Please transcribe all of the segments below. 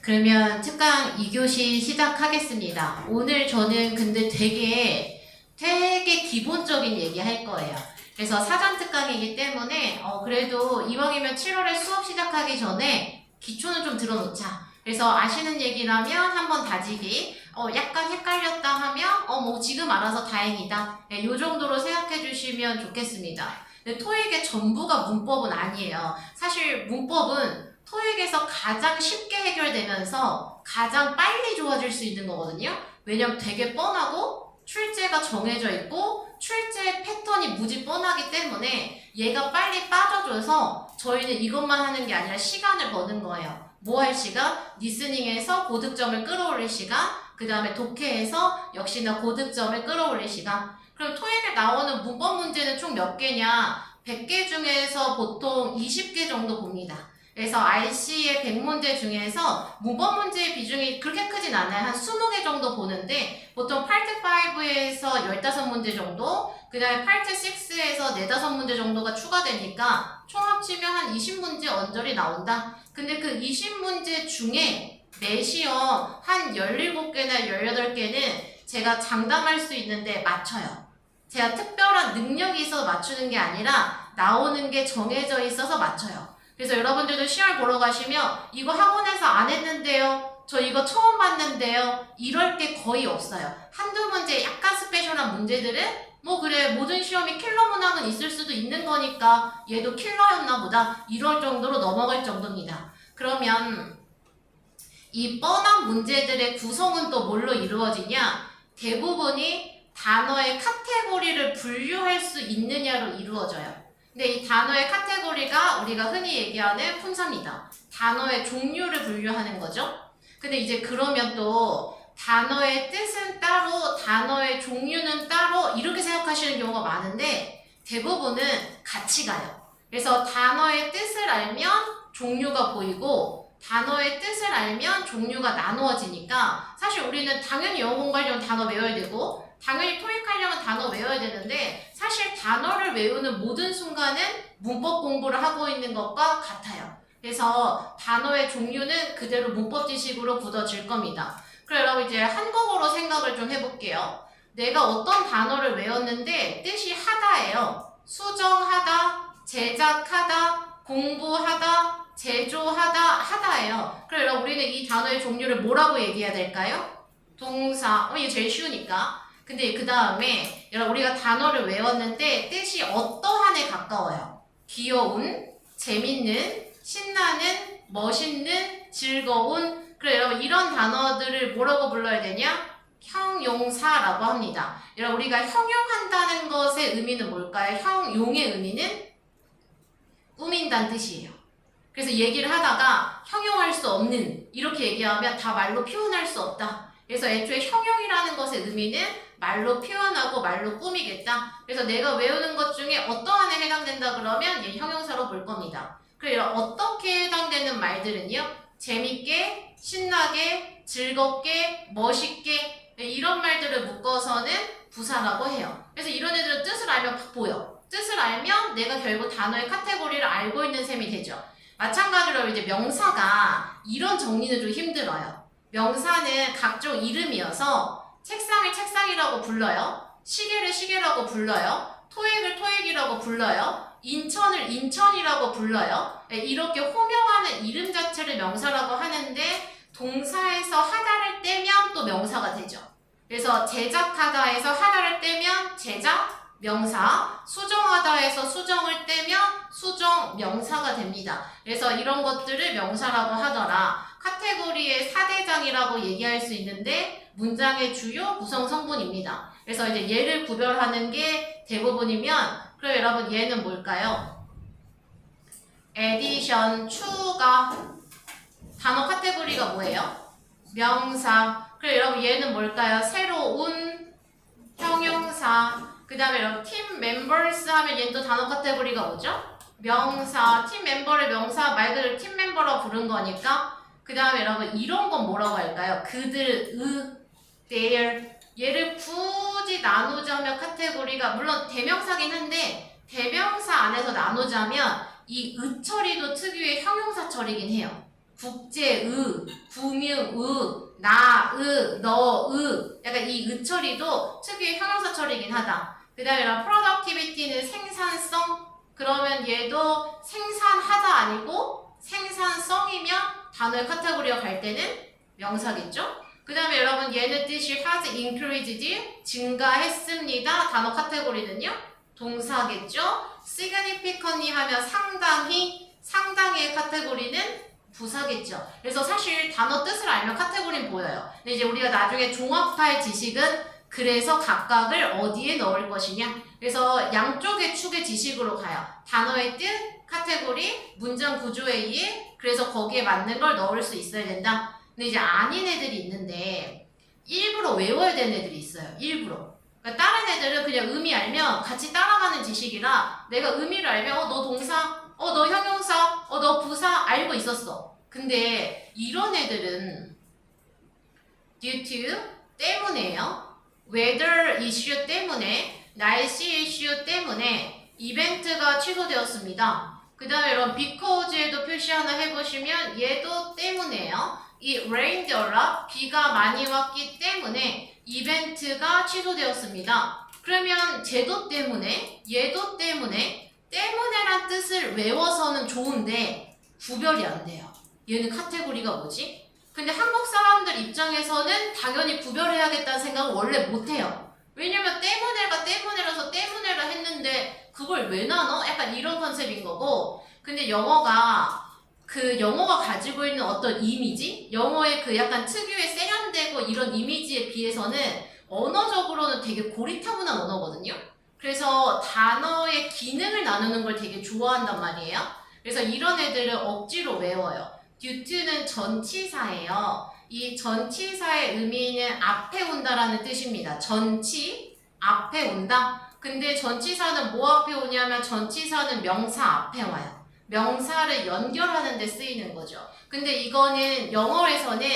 그러면 특강 2교시 시작하겠습니다. 오늘 저는 근데 되게 기본적인 얘기 할 거예요. 그래서 사전 특강이기 때문에 그래도 이왕이면 7월에 수업 시작하기 전에 기초는 좀 들어놓자. 그래서 아시는 얘기라면 한번 다지기, 약간 헷갈렸다 하면 뭐 지금 알아서 다행이다. 네, 요 정도로 생각해 주시면 좋겠습니다. 근데 토익의 전부가 문법은 아니에요. 사실 문법은 토익에서 가장 쉽게 해결되면서 가장 빨리 좋아질 수 있는 거거든요. 왜냐면 되게 뻔하고 출제가 정해져 있고 출제 패턴이 무지 뻔하기 때문에 얘가 빨리 빠져줘서 저희는 이것만 하는 게 아니라 시간을 버는 거예요. 뭐 할 시간? 리스닝에서 고득점을 끌어올릴 시간, 그 다음에 독해에서 역시나 고득점을 끌어올릴 시간. 그럼 토익에 나오는 문법 문제는 총 몇 개냐? 100개 중에서 보통 20개 정도 봅니다. 그래서 RC의 100문제 중에서 문법 문제의 비중이 그렇게 크진 않아요. 한 20개 정도 보는데 보통 파트 5에서 15문제 정도, 그 다음에 파트 6에서 4-5문제 정도가 추가되니까 총 합치면 한 20문제 언저리 나온다. 근데 그 20문제 중에 내시험 한 17개나 18개는 제가 장담할 수 있는데 맞춰요. 제가 특별한 능력이 있어서 맞추는 게 아니라 나오는 게 정해져 있어서 맞춰요. 그래서 여러분들도 시험 보러 가시면 이거 학원에서 안 했는데요, 저 이거 처음 봤는데요, 이럴 게 거의 없어요. 한두 문제 약간 스페셜한 문제들은 뭐 그래 모든 시험이 킬러 문항은 있을 수도 있는 거니까 얘도 킬러였나 보다 이럴 정도로 넘어갈 정도입니다. 그러면 이 뻔한 문제들의 구성은 또 뭘로 이루어지냐? 대부분이 단어의 카테고리를 분류할 수 있느냐로 이루어져요. 근데 이 단어의 카테고리가 우리가 흔히 얘기하는 품사입니다. 단어의 종류를 분류하는 거죠. 근데 이제 그러면 또 단어의 뜻은 따로, 단어의 종류는 따로 이렇게 생각하시는 경우가 많은데 대부분은 같이 가요. 그래서 단어의 뜻을 알면 종류가 보이고 단어의 뜻을 알면 종류가 나누어지니까 사실 우리는 당연히 영어 공부하려면 단어 외워야 되고 당연히 토익하려면 단어 외워야 되는데 사실 단어를 외우는 모든 순간은 문법 공부를 하고 있는 것과 같아요. 그래서 단어의 종류는 그대로 문법 지식으로 굳어질 겁니다. 그럼 여러분 이제 한국어로 생각을 좀 해볼게요. 내가 어떤 단어를 외웠는데 뜻이 하다예요. 수정하다, 제작하다, 공부하다, 제조하다, 하다예요. 그럼 여러분 우리는 이 단어의 종류를 뭐라고 얘기해야 될까요? 동사. 이게 제일 쉬우니까. 근데 그 다음에 여러분 우리가 단어를 외웠는데 뜻이 어떠한에 가까워요? 귀여운, 재밌는, 신나는, 멋있는, 즐거운. 그래 여러분 이런 단어들을 뭐라고 불러야 되냐? 형용사라고 합니다. 여러분 우리가 형용한다는 것의 의미는 뭘까요? 형용의 의미는 꾸민다는 뜻이에요. 그래서 얘기를 하다가 형용할 수 없는 이렇게 얘기하면 다 말로 표현할 수 없다. 그래서 애초에 형용이라는 것의 의미는 말로 표현하고 말로 꾸미겠다. 그래서 내가 외우는 것 중에 어떠한에 해당된다 그러면 얘 형용사로 볼 겁니다. 그래서 어떻게 해당되는 말들은요? 재밌게, 신나게, 즐겁게, 멋있게 이런 말들을 묶어서는 부사라고 해요. 그래서 이런 애들은 뜻을 알면 팍 보여. 뜻을 알면 내가 결국 단어의 카테고리를 알고 있는 셈이 되죠. 마찬가지로 이제 명사가 이런 정리는 좀 힘들어요. 명사는 각종 이름이어서 책상을 책상이라고 불러요. 시계를 시계라고 불러요. 토익을 토익이라고 불러요. 인천을 인천이라고 불러요. 이렇게 호명하는 이름 자체를 명사라고 하는데 동사에서 하다를 떼면 또 명사가 되죠. 그래서 제작하다에서 하다를 떼면 제작, 명사, 수정하다에서 수정을 떼면 수정, 명사가 됩니다. 그래서 이런 것들을 명사라고 하더라. 카테고리의 4대장이라고 얘기할 수 있는데 문장의 주요 구성 성분입니다. 그래서 이제 얘를 구별하는 게 대부분이면 그럼 여러분 얘는 뭘까요? 에디션, 추가. 단어 카테고리가 뭐예요? 명사. 그럼 여러분 얘는 뭘까요? 새로운, 형용사. 그 다음에 여러분 팀 멤버스 하면 얘는 또 단어 카테고리가 뭐죠? 명사. 팀 멤버를 명사 말 그대로 팀 멤버라고 부른 거니까. 그 다음에 여러분 이런 건 뭐라고 할까요? 그들, their. 얘를 굳이 나누자면 카테고리가 물론 대명사긴 한데 대명사 안에서 나누자면 이 의 처리도 특유의 형용사 처리긴 해요. 국제의, 구명의, 나의, 너의 약간 이 의 처리도 특유의 형용사 처리이긴 하다. 그 다음에 이런 productivity는 생산성. 그러면 얘도 생산하다 아니고 생산성이면 단어의 카테고리가 갈 때는 명사겠죠? 그 다음에 여러분 얘는 뜻이 has increased 증가했습니다. 단어 카테고리는요? 동사겠죠? significantly 하면 상당히의 카테고리는 부사겠죠. 그래서 사실 단어 뜻을 알면 카테고리는 보여요. 근데 이제 우리가 나중에 종합할 지식은 그래서 각각을 어디에 넣을 것이냐. 그래서 양쪽의 축의 지식으로 가요. 단어의 뜻, 카테고리, 문장 구조의 이해, 그래서 거기에 맞는 걸 넣을 수 있어야 된다. 근데 이제 아닌 애들이 있는데 일부러 외워야 되는 애들이 있어요. 일부러. 그러니까 다른 애들은 그냥 의미 알면 같이 따라가는 지식이라 내가 의미를 알면 너 동사, 너 형용사, 너 부사 알고 있었어. 근데 이런 애들은 due to 때문에요. weather issue 때문에, 날씨 이슈 때문에 이벤트가 취소되었습니다. 그 다음에 이런 because에도 표시 하나 해보시면 얘도 때문에요. 이 rained a lot, 비가 많이 왔기 때문에 이벤트가 취소되었습니다. 그러면 쟤도 때문에, 얘도 때문에란 뜻을 외워서는 좋은데 구별이 안 돼요. 얘는 카테고리가 뭐지? 근데 한국 사람들 입장에서는 당연히 구별해야겠다는 생각을 원래 못해요. 왜냐면 때문에라서 때문에라 했는데 그걸 왜 나눠? 약간 이런 컨셉인 거고. 근데 영어가 가지고 있는 어떤 이미지? 영어의 그 약간 특유의 세련되고 이런 이미지에 비해서는 언어적으로는 되게 고리타분한 언어거든요. 그래서 단어의 기능을 나누는 걸 되게 좋아한단 말이에요. 그래서 이런 애들을 억지로 외워요. due to는 전치사예요. 이 전치사의 의미는 앞에 온다라는 뜻입니다. 전치, 앞에 온다. 근데 전치사는 뭐 앞에 오냐면 전치사는 명사 앞에 와요. 명사를 연결하는 데 쓰이는 거죠. 근데 이거는 영어에서는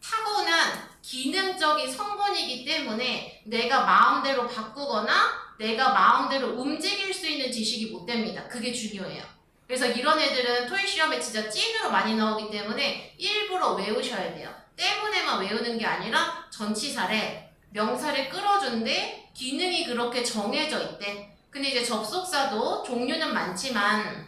타고난 기능적인 성분이기 때문에 내가 마음대로 바꾸거나 내가 마음대로 움직일 수 있는 지식이 못 됩니다. 그게 중요해요. 그래서 이런 애들은 토익 시험에 진짜 찐으로 많이 나오기 때문에 일부러 외우셔야 돼요. 때문에만 외우는 게 아니라 전치사래, 명사를 끌어준데 기능이 그렇게 정해져 있대. 근데 이제 접속사도 종류는 많지만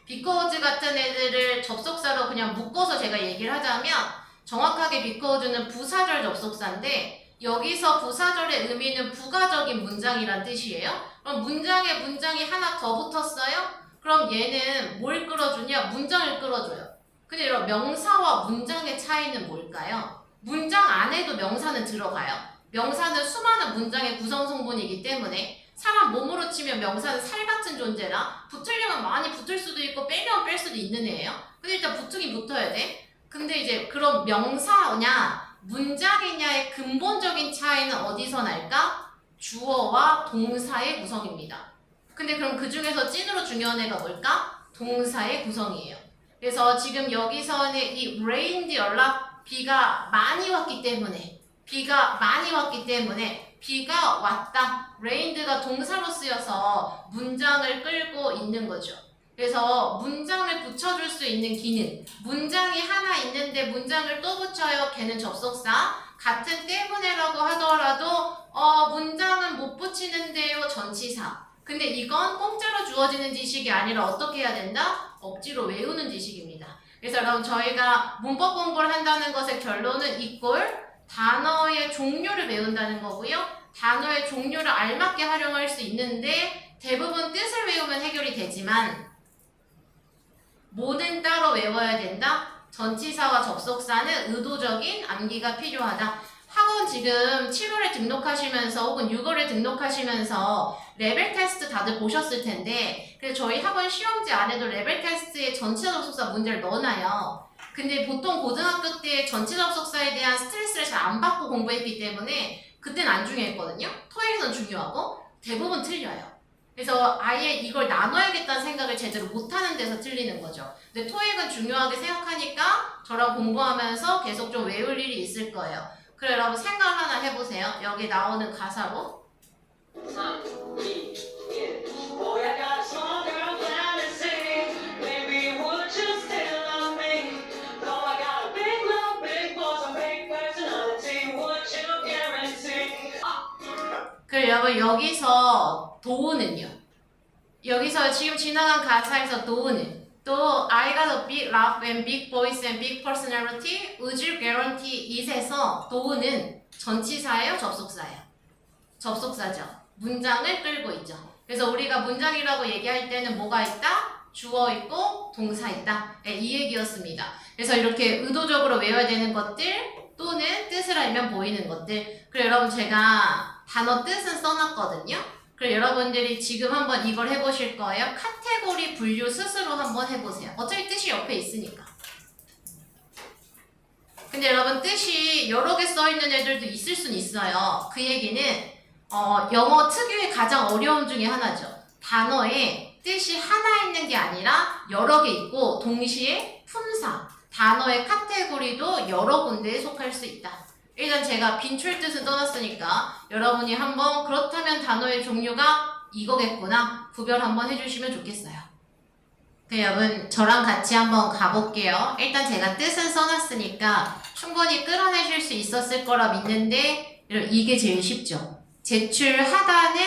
because 같은 애들을 접속사로 그냥 묶어서 제가 얘기를 하자면 정확하게 because는 부사절 접속사인데 여기서 부사절의 의미는 부가적인 문장이란 뜻이에요. 그럼 문장이 하나 더 붙었어요? 그럼 얘는 뭘 끌어주냐? 문장을 끌어줘요. 근데 이런 명사와 문장의 차이는 뭘까요? 문장 안에도 명사는 들어가요. 명사는 수많은 문장의 구성 성분이기 때문에 사람 몸으로 치면 명사는 살 같은 존재라 붙으려면 많이 붙을 수도 있고 빼려면 뺄 수도 있는 애예요. 근데 일단 붙으긴 붙어야 돼. 근데 이제 그럼 명사냐 문장이냐의 근본적인 차이는 어디서 날까? 주어와 동사의 구성입니다. 근데 그럼 그 중에서 찐으로 중요한 애가 뭘까? 동사의 구성이에요. 그래서 지금 여기서는 이 rained a lot, 비가 많이 왔기 때문에 비가 왔다. rained가 동사로 쓰여서 문장을 끌고 있는 거죠. 그래서 문장을 붙여줄 수 있는 기능. 문장이 하나 있는데 문장을 또 붙여요. 걔는 접속사. 같은 때문에라고 하더라도 문장은 못 붙이는데요. 전치사. 근데 이건 공짜로 주어지는 지식이 아니라 어떻게 해야 된다? 억지로 외우는 지식입니다. 그래서 여러분 저희가 문법 공부를 한다는 것의 결론은 이꼴 단어의 종류를 외운다는 거고요. 단어의 종류를 알맞게 활용할 수 있는데 대부분 뜻을 외우면 해결이 되지만 뭐는 따로 외워야 된다? 전치사와 접속사는 의도적인 암기가 필요하다. 학원 지금 7월에 등록하시면서 혹은 6월에 등록하시면서 레벨 테스트 다들 보셨을 텐데 그래서 저희 학원 시험지 안에도 레벨 테스트에 전치사 접속사 문제를 넣어놔요. 근데 보통 고등학교 때 전치사 접속사에 대한 스트레스를 잘 안 받고 공부했기 때문에 그때는 안 중요했거든요. 토익에서는 중요하고 대부분 틀려요. 그래서 아예 이걸 나눠야겠다는 생각을 제대로 못하는 데서 틀리는 거죠. 근데 토익은 중요하게 생각하니까 저랑 공부하면서 계속 좀 외울 일이 있을 거예요. 그래 여러분 생각 하나 해보세요. 여기 나오는 가사로 3, 2, 1. Boy, I got a small girl fantasy. Baby, would you still love me? 그럼 여러분 여기서 도우는요. 여기서 지금 지나간 가사에서 도우는 또 I got a big laugh and big voice and big personality. Would you guarantee it에서 도우는 전치사예요, 접속사예요? 접속사죠. 문장을 끌고 있죠. 그래서 우리가 문장이라고 얘기할 때는 뭐가 있다? 주어 있고 동사 있다. 네, 이 얘기였습니다. 그래서 이렇게 의도적으로 외워야 되는 것들 또는 뜻을 알면 보이는 것들. 그리고 여러분 제가 단어 뜻은 써놨거든요. 그리고 여러분들이 지금 한번 이걸 해보실 거예요. 카테고리 분류 스스로 한번 해보세요. 어차피 뜻이 옆에 있으니까. 근데 여러분 뜻이 여러 개 써있는 애들도 있을 순 있어요. 그 얘기는 영어 특유의 가장 어려움 중에 하나죠. 단어에 뜻이 하나 있는 게 아니라 여러 개 있고 동시에 품사, 단어의 카테고리도 여러 군데에 속할 수 있다. 일단 제가 빈출 뜻은 떠났으니까 여러분이 한번 그렇다면 단어의 종류가 이거겠구나 구별 한번 해주시면 좋겠어요. 여러분 저랑 같이 한번 가볼게요. 일단 제가 뜻은 써놨으니까 충분히 끌어내실 수 있었을 거라 믿는데 이게 제일 쉽죠. 제출하다는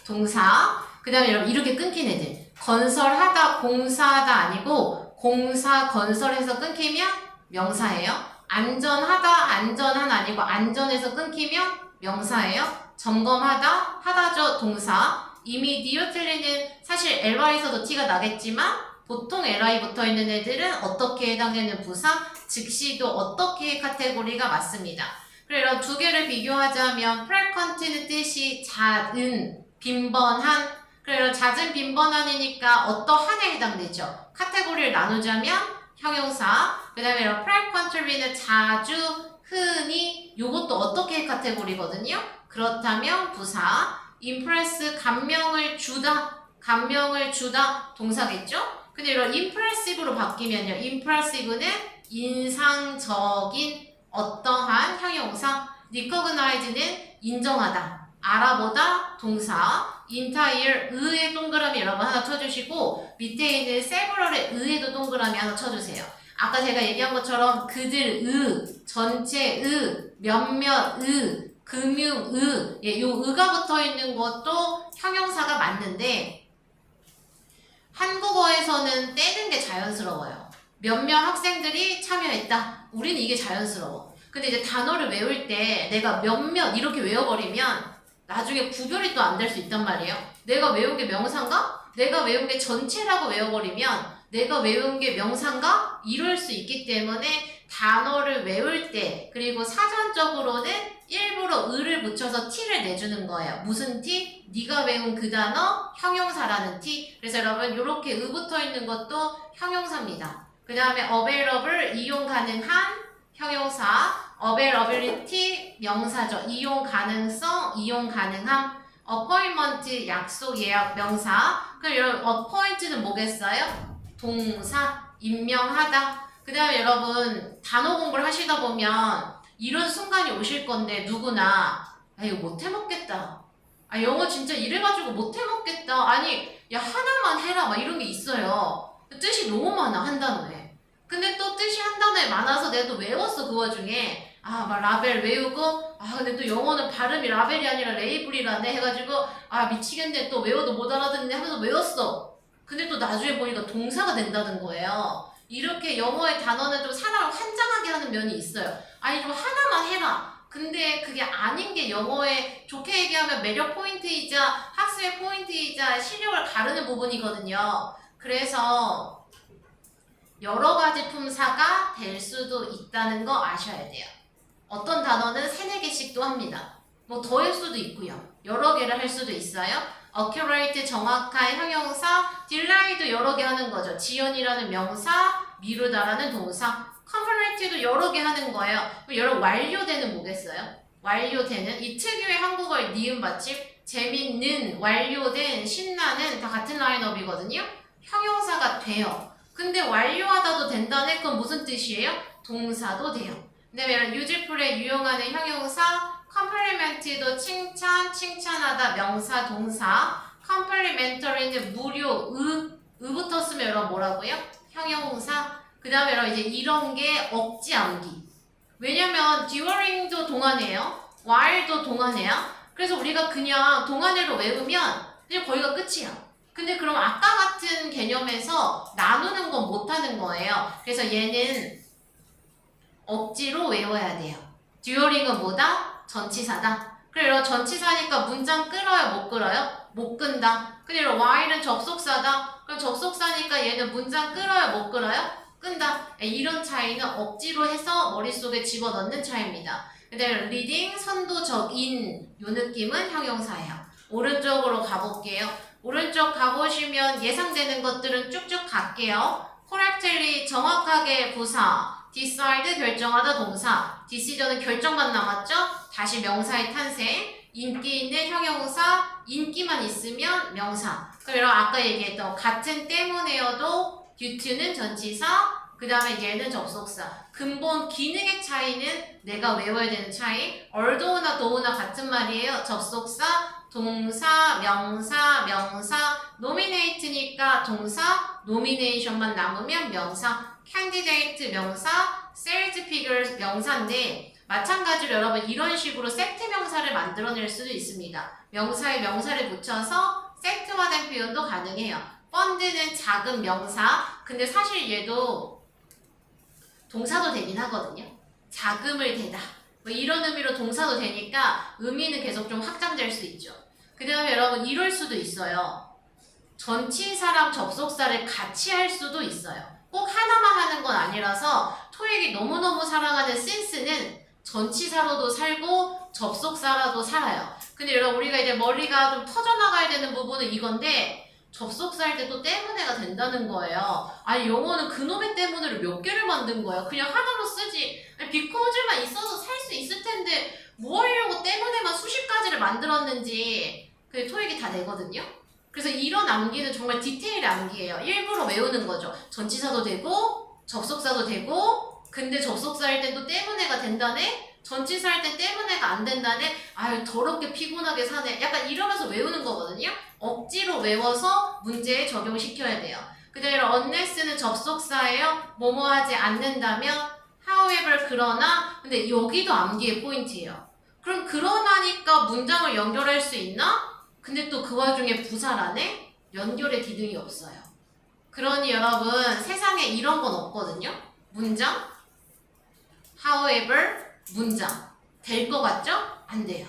동사, 그 다음에 여러분 이렇게 끊긴 애들 건설하다, 공사하다 아니고 공사, 건설해서 끊기면 명사예요. 안전하다, 안전한 아니고 안전해서 끊기면 명사예요. 점검하다, 하다죠 동사. immediately는 사실 ly에서도 티가 나겠지만 보통 ly 붙어있는 애들은 어떻게 해당되는 부사, 즉시도 어떻게 카테고리가 맞습니다. 그리고 이런 두 개를 비교하자면 frequent는 뜻이 잦은, 빈번한. 그리고 이런 잦은, 빈번한이니까 어떠한에 해당되죠. 카테고리를 나누자면 형용사, 그 다음에 이런 frequently는 자주, 흔히, 요것도 어떻게 카테고리거든요. 그렇다면 부사, impress 감명을 주다, 감명을 주다 동사겠죠. 근데 이런 impressive로 바뀌면요. impressive는 인상적인 어떠한 형용사, recognize는 인정하다, 알아보다 동사, entire 의의 동그라미 여러분 하나 쳐주시고 밑에 있는 several의 의에도 동그라미 하나 쳐주세요. 아까 제가 얘기한 것처럼 그들 의, 전체 의, 몇몇 의, 금융 의, 예, 요 의가 붙어 있는 것도 형용사가 맞는데 한국어에서는 떼는 게 자연스러워요. 몇몇 학생들이 참여했다. 우리는 이게 자연스러워. 근데 이제 단어를 외울 때 내가 몇몇 이렇게 외워버리면 나중에 구별이 또 안 될 수 있단 말이에요. 내가 외운 게 명사인가? 내가 외운 게 전체라고 외워버리면 내가 외운 게 명사인가? 이럴 수 있기 때문에 단어를 외울 때 그리고 사전적으로는 일부러 의를 붙여서 t를 내주는 거예요. 무슨 t? 네가 외운 그 단어 형용사라는 t. 그래서 여러분 이렇게 의 붙어 있는 것도 형용사입니다. 그 다음에 available 이용 가능한 형용사, availability 명사죠. 이용 가능성, 이용 가능함. appointment 약속, 예약 명사. 그럼 여러분 appoint는 뭐겠어요? 동사, 임명하다. 그 다음에 여러분 단어 공부를 하시다 보면 이런 순간이 오실 건데 누구나 아 이거 못해먹겠다. 아 영어 진짜 이래가지고 못해먹겠다. 아니 야 하나만 해라 막 이런 게 있어요. 뜻이 너무 많아 한 단어에. 근데 또 뜻이 한 단어에 많아서 내가 또 외웠어 그 와중에. 아 막 라벨 외우고 아 근데 또 영어는 발음이 라벨이 아니라 레이블이라네 해가지고 아 미치겠네 또 외워도 못 알아듣네 하면서 외웠어. 근데 또 나중에 보니까 동사가 된다는 거예요. 이렇게 영어의 단어는 좀 사람을 환장하게 하는 면이 있어요. 아니 좀 하나만 해라. 근데 그게 아닌 게 영어의 좋게 얘기하면 매력 포인트이자 학습의 포인트이자 실력을 가르는 부분이거든요. 그래서 여러 가지 품사가 될 수도 있다는 거 아셔야 돼요. 어떤 단어는 3-4개씩도 합니다. 뭐 더할 수도 있고요. 여러 개를 할 수도 있어요. accurate 정확한 형용사, delay도 여러 개 하는 거죠. 지연이라는 명사, 미루다라는 동사, complete도 여러 개 하는 거예요. 그럼 여러분 완료되는 뭐겠어요? 완료되는 이 특유의 한국어의 니은 받침, 재밌는, 완료된, 신나는 다 같은 라인업이거든요. 형용사가 돼요. 근데 완료하다도 된다네? 그건 무슨 뜻이에요? 동사도 돼요. 근데 이런 useful에 유용하는 형용사, compliment도 칭찬, 칭찬하다, 명사, 동사, complimentary는 무료, 의부터 쓰면 여러분 뭐라고요? 형용사. 그 다음에 여러분 이제 이런 게 억지 암기. 왜냐면 during도 동안이에요. while도 동안이에요. 그래서 우리가 그냥 동안회로 외우면 그냥 거기가 끝이야. 근데 그럼 아까 같은 개념에서 나누는 건 못하는 거예요. 그래서 얘는 억지로 외워야 돼요. 듀오링은 뭐다? 전치사다. 그래요. 전치사니까 문장 끌어요? 못 끌어요? 못 끈다. 그리고 while은 접속사다. 그럼 접속사니까 얘는 문장 끌어요? 못 끌어요? 끈다. 이런 차이는 억지로 해서 머릿속에 집어넣는 차이입니다. 근데 reading, 선도적인 요 느낌은 형용사예요. 오른쪽으로 가볼게요. 오른쪽 가보시면 예상되는 것들은 쭉쭉 갈게요. correctly, 정확하게 부사. decide, 결정하다 동사. decision은 결정만 남았죠? 다시 명사의 탄생. 인기 있는 형용사, 인기만 있으면 명사. 그리고 아까 얘기했던 같은 때문에여도 due는 전치사, 그 다음에 얘는 접속사. 근본 기능의 차이는 내가 외워야 되는 차이. although나 though나 같은 말이에요. 접속사, 동사, 명사, 명사. nominate니까 동사, nomination만 남으면 명사. candidate 명사, sales figure 명사인데 마찬가지로 여러분 이런 식으로 세트 명사를 만들어낼 수도 있습니다. 명사에 명사를 붙여서 세트화된 표현도 가능해요. 펀드는 작은 명사. 근데 사실 얘도 동사도 되긴 하거든요. 자금을 대다. 뭐 이런 의미로 동사도 되니까 의미는 계속 좀 확장될 수 있죠. 그 다음에 여러분 이럴 수도 있어요. 전치사랑 접속사를 같이 할 수도 있어요. 꼭 하나만 하는 건 아니라서 토익이 너무너무 사랑하는 since는 전치사로도 살고 접속사라도 살아요. 근데 여러분 우리가 이제 머리가 좀 퍼져나가야 되는 부분은 이건데 접속사일 때 또 때문에가 된다는 거예요. 아니 영어는 그놈의 때문에를 몇 개를 만든 거야. 그냥 하나로 쓰지. 아니 because만 있어서 살 수 있을 텐데 뭐 하려고 때문에만 수십 가지를 만들었는지 그게 토익이 다 되거든요. 그래서 이런 암기는 정말 디테일의 암기예요. 일부러 외우는 거죠. 전치사도 되고 접속사도 되고 근데 접속사일 땐 또 때문에가 된다네? 전치사일 땐 때문에가 안 된다네? 아유 더럽게 피곤하게 사네. 약간 이러면서 외우는 거거든요. 억지로 외워서 문제에 적용시켜야 돼요. 그대로 unless는 접속사예요. 뭐뭐 하지 않는다면 however 그러나 근데 여기도 암기의 포인트예요. 그럼 그러나니까 문장을 연결할 수 있나? 근데 또 그 와중에 부사라네? 연결의 기능이 없어요. 그러니 여러분 세상에 이런 건 없거든요. 문장 however 문장 될 것 같죠? 안 돼요.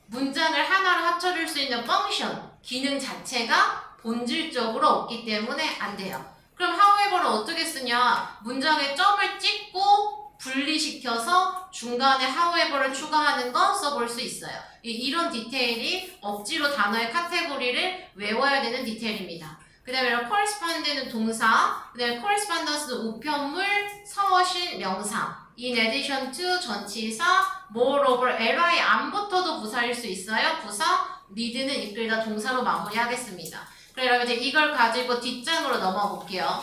문장을 하나로 합쳐줄 수 있는 펑션 기능 자체가 본질적으로 없기 때문에 안 돼요. 그럼 however는 어떻게 쓰냐? 문장에 점을 찍고 분리시켜서 중간에 however를 추가하는 거 써볼 수 있어요. 이런 디테일이 억지로 단어의 카테고리를 외워야 되는 디테일입니다. 그 다음에 correspond는 동사, 그 다음에 correspondence는 우편물, 서신, 명사. In addition to 전치사, moreover, li 안 붙어도 부사일 수 있어요. 부사, lead는 이끌다 동사로 마무리하겠습니다. 그럼 이제 이걸 가지고 뒷장으로 넘어볼게요.